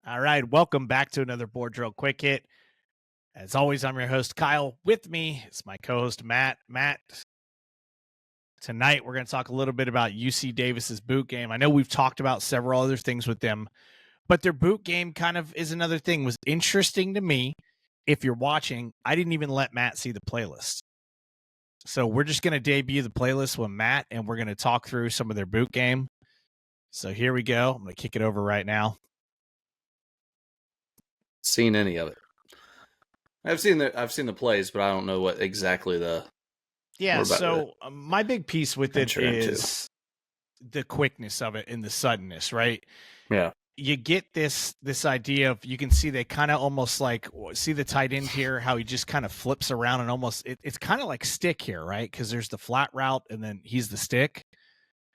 All right, welcome back to another Board Drill Quick Hit. As always, I'm your host, Kyle. With me is my co-host, Matt. Matt, tonight we're going to talk a little bit about UC Davis's boot game. I know we've talked about several other things with them, but their boot game kind of is another thing. Was interesting to me. If you're watching, I didn't even let Matt see the playlist. So we're just going to debut the playlist with Matt, and we're going to talk through some of their boot game. So here we go. I'm going to kick it over right now. Seen any of it? I've seen the plays, but I don't know what exactly the. Yeah, so my big piece with it is the quickness of it and the suddenness, right? Yeah. You get this idea of, you can see they kind of almost like, see the tight end here, how he just kind of flips around and almost, it's kind of like stick here, right? Because there's the flat route and then he's the stick,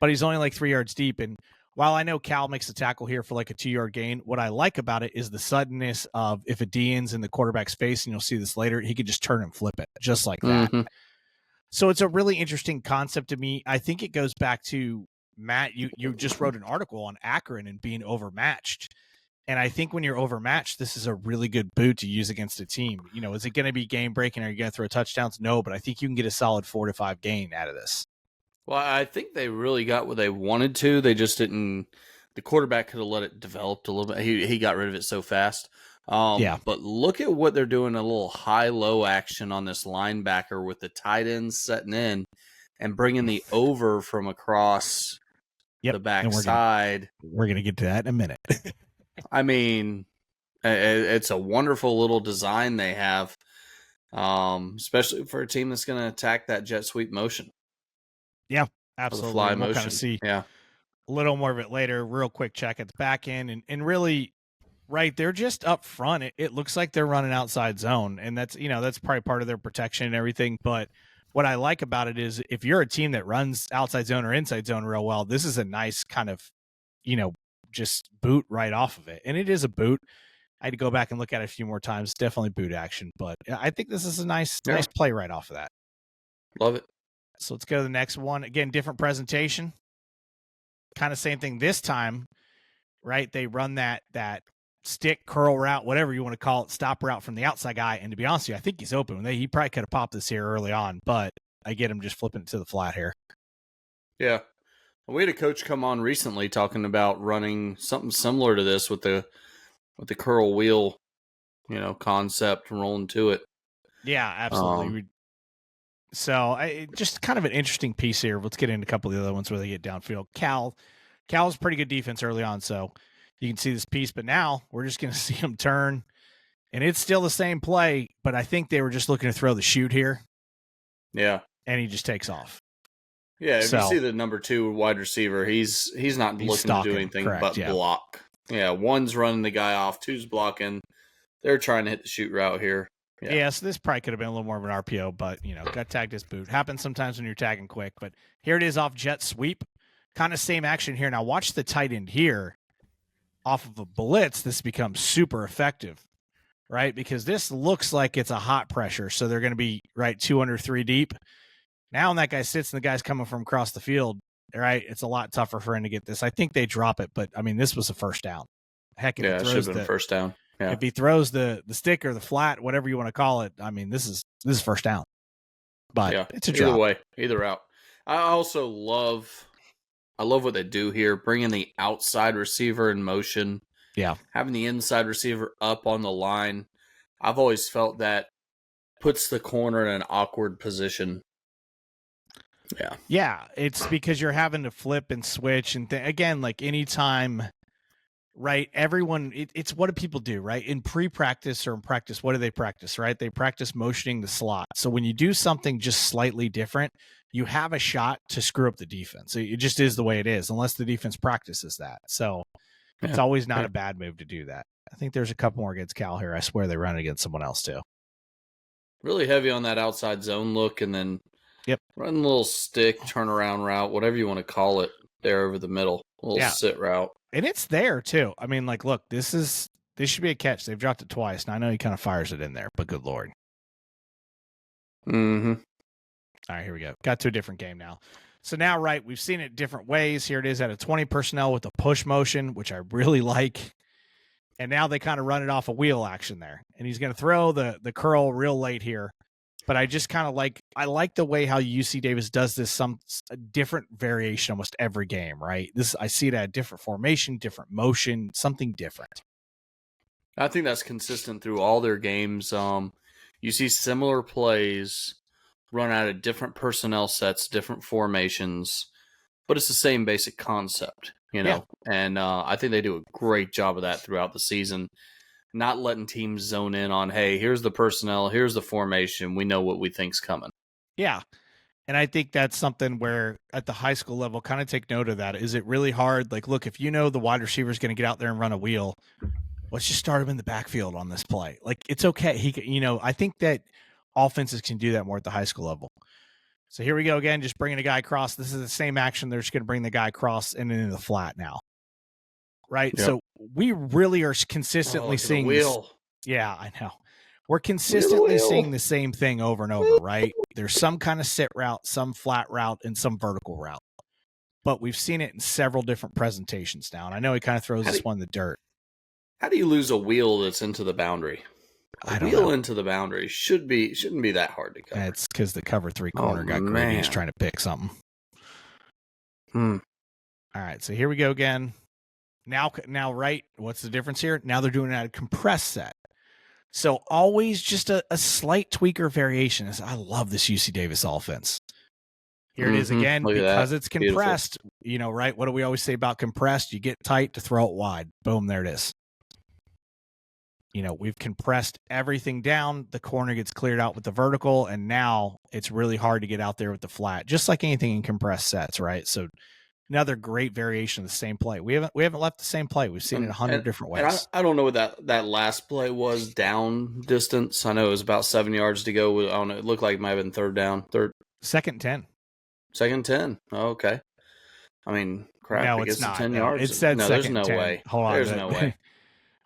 but he's only like 3 yards deep. And while I know Cal makes a tackle here for like a 2-yard gain, what I like about it is the suddenness of, if a DN's in the quarterback's face, and you'll see this later, he could just turn and flip it just like that. Mm-hmm. So it's a really interesting concept to me. I think it goes back to, Matt, you just wrote an article on Akron and being overmatched. And I think when you're overmatched, this is a really good boot to use against a team. You know, is it going to be game breaking? Are you going to throw touchdowns? No, but I think you can get a solid 4 to 5 gain out of this. Well, I think they really got what they wanted to. They just didn't. The quarterback could have let it develop a little bit. He got rid of it so fast. Yeah. But look at what they're doing, a little high-low action on this linebacker with the tight ends setting in and bringing the over from across the backside. We're going to get to that in a minute. I mean, it's a wonderful little design they have, especially for a team that's going to attack that jet sweep motion. Yeah, absolutely. The fly we'll motion. Kind of see a little more of it later. Real quick check at the back end. And really, right, they're just up front. It looks like they're running outside zone. And that's probably part of their protection and everything. But what I like about it is, if you're a team that runs outside zone or inside zone real well, this is a nice kind of, just boot right off of it. And it is a boot. I had to go back and look at it a few more times. Definitely boot action. But I think this is a nice play right off of that. Love it. So let's go to the next one. Again, different presentation. Kind of same thing this time, right? They run that stick, curl route, whatever you want to call it, stop route from the outside guy. And to be honest with you, I think he's open. He probably could have popped this here early on, but I get him just flipping it to the flat here. Yeah. We had a coach come on recently talking about running something similar to this with the curl wheel, concept and rolling to it. Yeah, absolutely. So just kind of an interesting piece here. Let's get into a couple of the other ones where they get downfield. Cal's pretty good defense early on, so you can see this piece. But now we're just going to see him turn, and it's still the same play, but I think they were just looking to throw the shoot here. Yeah. And he just takes off. Yeah, if you see the number 2 wide receiver, he's not looking to do anything but block. Yeah, 1's running the guy off, 2's blocking. They're trying to hit the shoot route here. Yeah, so this probably could have been a little more of an RPO, but, got tagged as boot. Happens sometimes when you're tagging quick, but here it is off jet sweep. Kind of same action here. Now watch the tight end here. Off of a blitz, this becomes super effective, right? Because this looks like it's a hot pressure, so they're going to be, right, 2 under 3 deep. Now when that guy sits and the guy's coming from across the field, right, it's a lot tougher for him to get this. I think they drop it, but, I mean, this was a first down. Heck, if it should have been a first down. Yeah. If he throws the stick or the flat, whatever you want to call it, I mean, this is first down. But it's a drop. Either way, either route. I also love what they do here, bringing the outside receiver in motion. Yeah. Having the inside receiver up on the line. I've always felt that puts the corner in an awkward position. Yeah. Yeah, it's because you're having to flip and switch. And again, like anytime, right, everyone, it's what do people do, right? In pre-practice or in practice, what do they practice, right? They practice motioning the slot. So when you do something just slightly different, you have a shot to screw up the defense. It just is the way it is, unless the defense practices that. So it's always not a bad move to do that. I think there's a couple more against Cal here. I swear they run against someone else too. Really heavy on that outside zone look, and then run a little stick, turnaround route, whatever you want to call it, there over the middle. A little sit route. And it's there too. I mean, like, look, this should be a catch. They've dropped it twice. And I know he kind of fires it in there, but good Lord. Mm-hmm. All right, here we go. Got to a different game now. So now, right, we've seen it different ways. Here it is at a 20 personnel with a push motion, which I really like. And now they kind of run it off a wheel action there. And he's going to throw the curl real late here. But I just kind of I like the way how UC Davis does this, a different variation almost every game, right? I see it at a different formation, different motion, something different. I think that's consistent through all their games. You see similar plays run out of different personnel sets, different formations, but it's the same basic concept, you know? Yeah. And I think they do a great job of that throughout the season, not letting teams zone in on, hey, here's the personnel, here's the formation, we know what we think's coming. Yeah. And I think that's something where at the high school level, kind of take note of that. Is it really hard? Like, look, if you know the wide receiver is going to get out there and run a wheel, let's just start him in the backfield on this play. Like, it's okay. I think that offenses can do that more at the high school level. So here we go again, just bringing a guy across. This is the same action. They're just going to bring the guy across and into the flat now. Right? Yep. So we really are consistently seeing wheel. Yeah, I know. We're consistently seeing the same thing over and over, right? There's some kind of sit route, some flat route, and some vertical route. But we've seen it in several different presentations now. And I know he kind of throws this one in the dirt. How do you lose a wheel that's into the boundary? A wheel into the boundary shouldn't be that hard to cover. It's because the cover 3 corner got greedy. He's trying to pick something. All right, so here we go again. Now, right, what's the difference here? Now they're doing it at a compressed set. So always just a slight tweak or variation. I love this UC Davis offense. Here it is again, because it's compressed. Beautiful. Right? What do we always say about compressed? You get tight to throw it wide. Boom, there it is. We've compressed everything down. The corner gets cleared out with the vertical, and now it's really hard to get out there with the flat, just like anything in compressed sets, right? So another great variation of the same play. We haven't left the same play. We've seen it 100 different ways. And I don't know what that last play was down distance. I know it was about 7 yards to go. I don't know. It looked like it might have been second 10. Second 10. Oh, okay. I mean, crap. No, it's not. 10 yards. It said no, second there's no 10. way. Hold on. There's no way.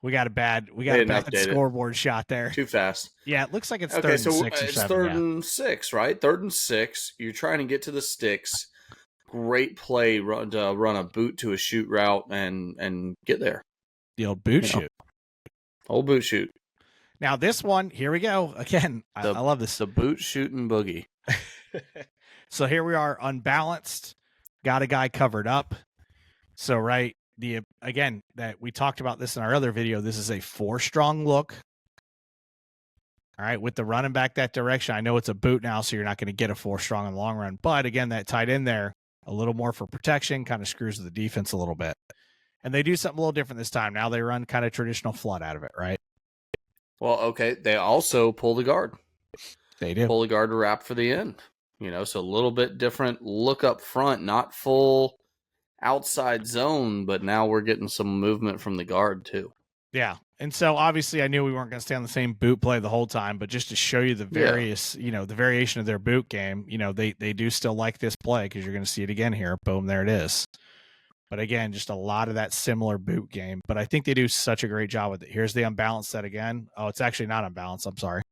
We got a bad scoreboard shot there. Too fast. Yeah, it looks like it's third and 6 or 7. It's third and 6, right? 3rd and 6. You're trying to get to the sticks. Great play, run a boot to a shoot route and get there. The old boot shoot. Old boot shoot. Now this one, here we go. Again, I love this. The boot shooting boogie. So here we are, unbalanced. Got a guy covered up. So right. Again, that we talked about this in our other video, this is a 4-strong look. All right, with the running back that direction, I know it's a boot now, so you're not going to get a 4-strong in the long run. But again, that tight end there, a little more for protection, kind of screws the defense a little bit. And they do something a little different this time. Now they run kind of traditional flood out of it, right? Well, okay. They also pull the guard. They do. Pull the guard to wrap for the end. So a little bit different look up front, not full outside zone, but now we're getting some movement from the guard too. Yeah. And so obviously I knew we weren't going to stay on the same boot play the whole time, but just to show you the various, the variation of their boot game, they do still like this play because you're going to see it again here. Boom, there it is. But again, just a lot of that similar boot game, but I think they do such a great job with it. Here's the unbalanced set again. Oh, it's actually not unbalanced. I'm sorry.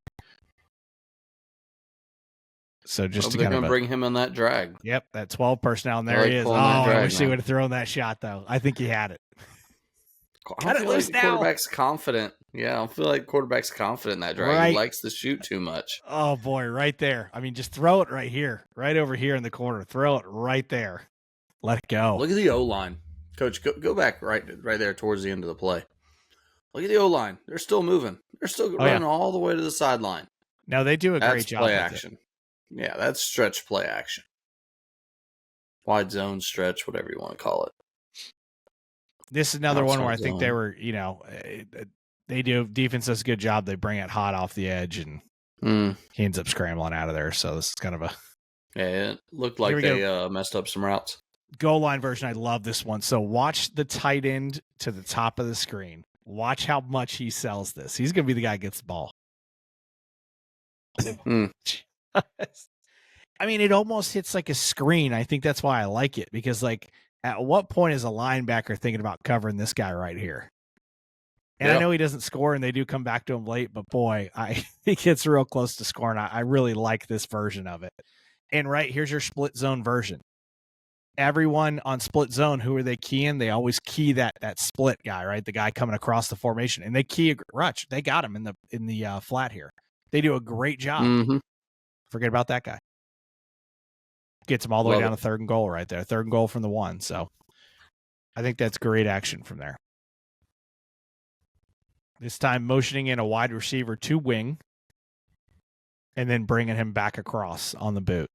So just to they're going to bring him on that drag. Yep, that 12 personnel, and there he is. Oh, I wish he would have thrown that shot, though. I think he had it. I feel like the quarterback's confident. Yeah, I feel like quarterback's confident in that drag. Right. He likes to shoot too much. Oh, boy, right there. I mean, just throw it right here, right over here in the corner. Throw it right there. Let it go. Look at the O-line. Coach, go back right there towards the end of the play. Look at the O-line. They're still moving. They're still running all the way to the sideline. No, they do a great job. Play action. Yeah, that's stretch play action. Wide zone stretch, whatever you want to call it. This is another one where I think they were, they do defense does a good job. They bring it hot off the edge, and he ends up scrambling out of there. So this is kind of a it looked like they messed up some routes. Goal line version. I love this one. So watch the tight end to the top of the screen. Watch how much he sells this. He's going to be the guy who gets the ball. I mean, it almost hits like a screen. I think that's why I like it, because at what point is a linebacker thinking about covering this guy right here? And I know he doesn't score, and they do come back to him late, but boy, he gets real close to scoring. I really like this version of it. And right here's your split zone version. everyone on split zone, who are they keying? They always key that split guy, right? The guy coming across the formation, and they key Rutch. They got him in the flat here. They do a great job. Mm-hmm. Forget about that guy. Gets him all the way down to 3rd and goal right there. 3rd and goal from the 1. So I think that's great action from there. This time motioning in a wide receiver to wing and then bringing him back across on the boot.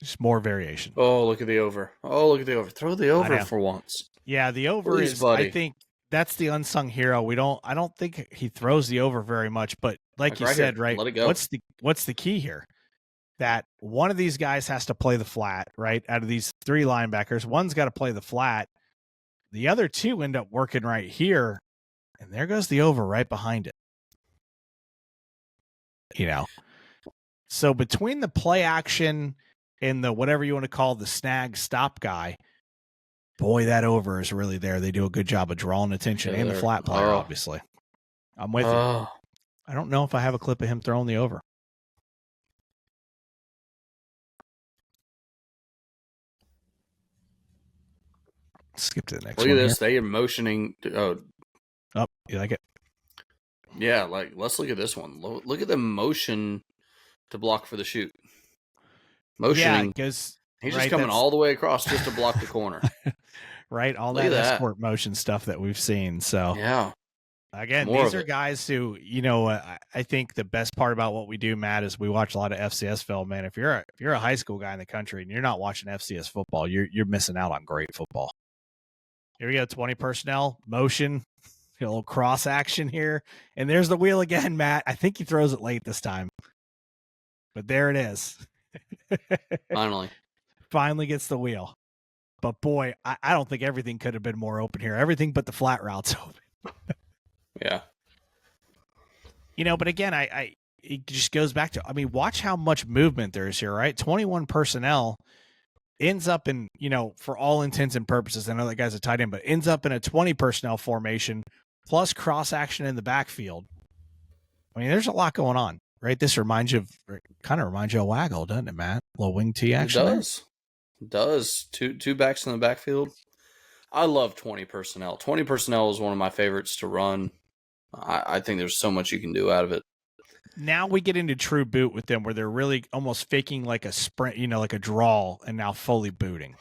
Just more variation. Oh, look at the over. Throw the over for once. Yeah, the over Please, is, buddy. I think that's the unsung hero. I don't think he throws the over very much, but like you said, right? Let it go. What's the key here? That one of these guys has to play the flat, right? Out of these 3 linebackers, one's got to play the flat. The other 2 end up working right here, and there goes the over right behind it. You know, so between the play action and the whatever you want to call the snag stop guy, boy, that over is really there. They do a good job of drawing attention and the flat player, obviously. I'm with you. I don't know if I have a clip of him throwing the over. Skip to the next one. Look at this. They are motioning. You like it? Yeah, let's look at this one. Look at the motion to block for the shoot. Motioning. Yeah, because he's just coming all the way across just to block the corner. Right, all that escort motion stuff that we've seen. So yeah, again, these are guys who, I think the best part about what we do, Matt, is we watch a lot of FCS film. Man, if you're a high school guy in the country and you're not watching FCS football, you're missing out on great football. Here we go, 20 personnel, motion, a little cross action here. And there's the wheel again, Matt. I think he throws it late this time. But there it is. Finally gets the wheel. But boy, I don't think everything could have been more open here. Everything but the flat routes open. Yeah. But again, it just goes back to, watch how much movement there is here, right? 21 personnel. Ends up in, for all intents and purposes, I know that guy's a tight end, but ends up in a 20 personnel formation plus cross action in the backfield. There's a lot going on, right? This kind of reminds you of Waggle, doesn't it, Matt? A little wing T action. It does. Two backs in the backfield. I love 20 personnel. 20 personnel is one of my favorites to run. I think there's so much you can do out of it. Now we get into true boot with them where they're really almost faking like a sprint, like a draw, and now fully booting.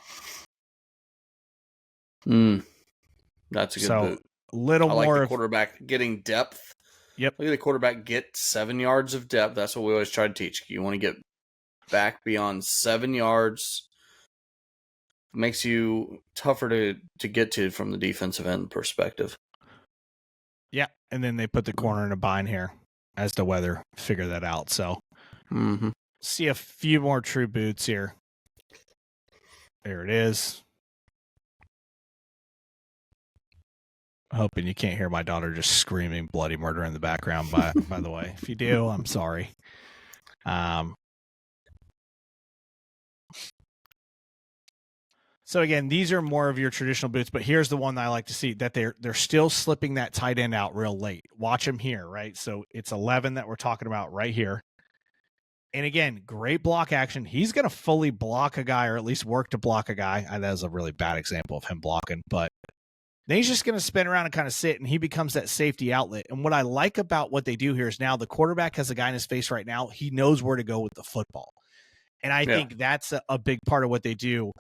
That's a good boot. I like the quarterback getting depth. Yep. Look at the quarterback get 7 yards of depth. That's what we always try to teach. You want to get back beyond 7 yards. Makes you tougher to get to from the defensive end perspective. Yeah, and then they put the corner in a bind here as to whether figure that out. So see a few more true boots here. There it is. Hoping you can't hear my daughter just screaming bloody murder in the background, by the way. If you do, I'm sorry. So again, these are more of your traditional boots, but here's the one that I like to see, that they're still slipping that tight end out real late. Watch them here, right? So it's 11 that we're talking about right here. And again, great block action. He's going to fully block a guy, or at least work to block a guy. That was a really bad example of him blocking, but then he's just going to spin around and kind of sit, and he becomes that safety outlet. And what I like about what they do here is now the quarterback has a guy in his face right now. He knows where to go with the football. And I think that's a big part of what they do.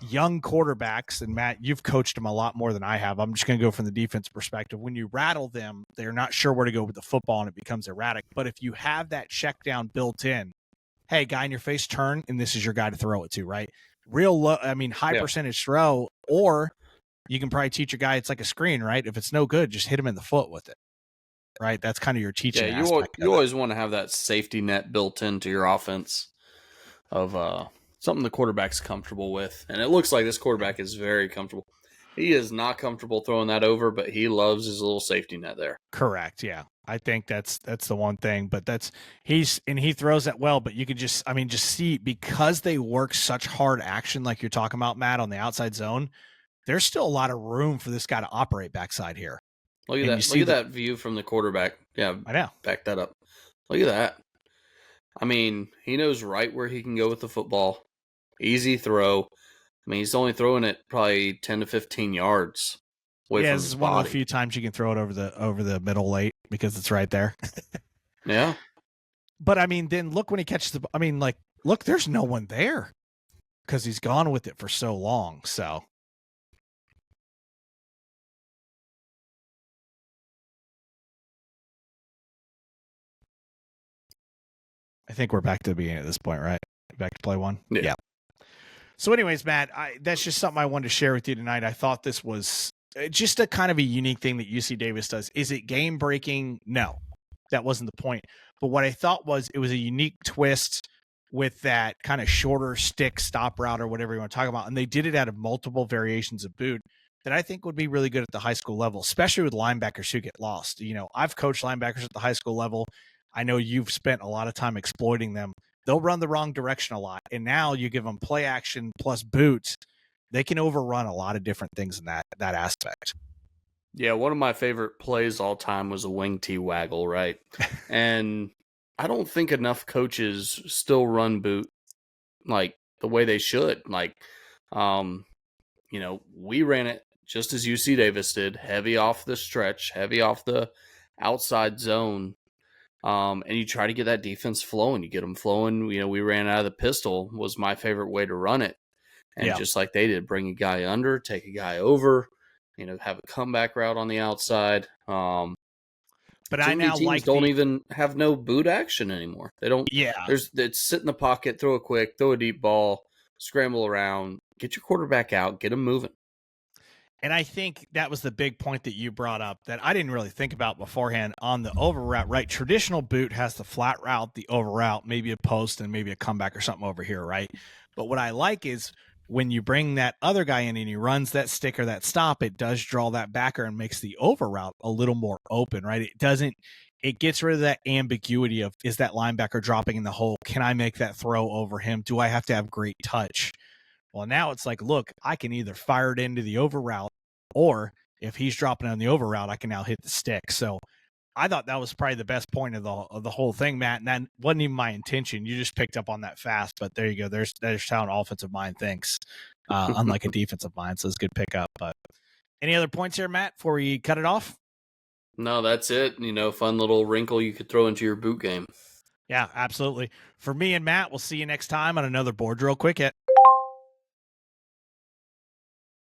Young quarterbacks, and Matt, you've coached them a lot more than I have. I'm just going to go from the defense perspective. When you rattle them, they're not sure where to go with the football, and it becomes erratic. But if you have that check down built in, hey, guy in your face, turn, and this is your guy to throw it to, right? Real low, high percentage throw, or you can probably teach a guy it's like a screen, right? If it's no good, just hit him in the foot with it, right? That's kind of your teaching aspect. You always want to have that safety net built into your offense of something the quarterback's comfortable with. And it looks like this quarterback is very comfortable. He is not comfortable throwing that over, but he loves his little safety net there. Correct, yeah. I think that's the one thing, but he throws that well, but you could just see, because they work such hard action like you're talking about, Matt, on the outside zone, there's still a lot of room for this guy to operate backside here. Look at that. Look at that view from the quarterback. Yeah, I know. Back that up. Look at that. He knows right where he can go with the football. easy throw. I mean, he's only throwing it probably 10 to 15 yards away Yeah, from this his is one of the body. few times you can throw it over the middle late because it's right there. Yeah. But I mean, then look when he catches the. I mean, like, look, there's no one there because he's gone with it for so long. So I think we're back to the beginning at this point, right? Back to play one. Yeah. So, anyways, Matt, that's just something I wanted to share with you tonight. I thought this was just a kind of a unique thing that UC Davis does. Is it game breaking? No, that wasn't the point. But what I thought was it was a unique twist with that kind of shorter stick stop route or whatever you want to talk about. And they did it out of multiple variations of boot that I think would be really good at the high school level, especially with linebackers who get lost. You know, I've coached linebackers at the high school level. I know you've spent a lot of time exploiting them. They'll run the wrong direction a lot. And now you give them play action plus boots, they can overrun a lot of different things in that aspect. Yeah, one of my favorite plays all time was a wing T waggle, right? And I don't think enough coaches still run boot like the way they should. Like, we ran it just as UC Davis did, heavy off the stretch, heavy off the outside zone. And you try to get that defense flowing. You get them flowing. You know, we ran out of the pistol was my favorite way to run it. And just like they did, bring a guy under, take a guy over, have a comeback route on the outside. But I now teams don't even have no boot action anymore. They don't. Yeah. It's sit in the pocket, throw a quick, throw a deep ball, scramble around, get your quarterback out, get him moving. And I think that was the big point that you brought up that I didn't really think about beforehand on the over route, right? Traditional boot has the flat route, the over route, maybe a post and maybe a comeback or something over here, right? But what I like is when you bring that other guy in and he runs that stick or that stop, it does draw that backer and makes the over route a little more open, right? It gets rid of that ambiguity of, is that linebacker dropping in the hole? Can I make that throw over him? Do I have to have great touch? Well, now it's like, look, I can either fire it into the over route, or if he's dropping on the over route, I can now hit the stick. So I thought that was probably the best point of the whole thing, Matt. And that wasn't even my intention. You just picked up on that fast. But there you go. There's how an offensive mind thinks, unlike a defensive mind. So it's a good pickup. But any other points here, Matt, before we cut it off? No, that's it. Fun little wrinkle you could throw into your boot game. Yeah, absolutely. For me and Matt, we'll see you next time on another Board Drill Quick Hit.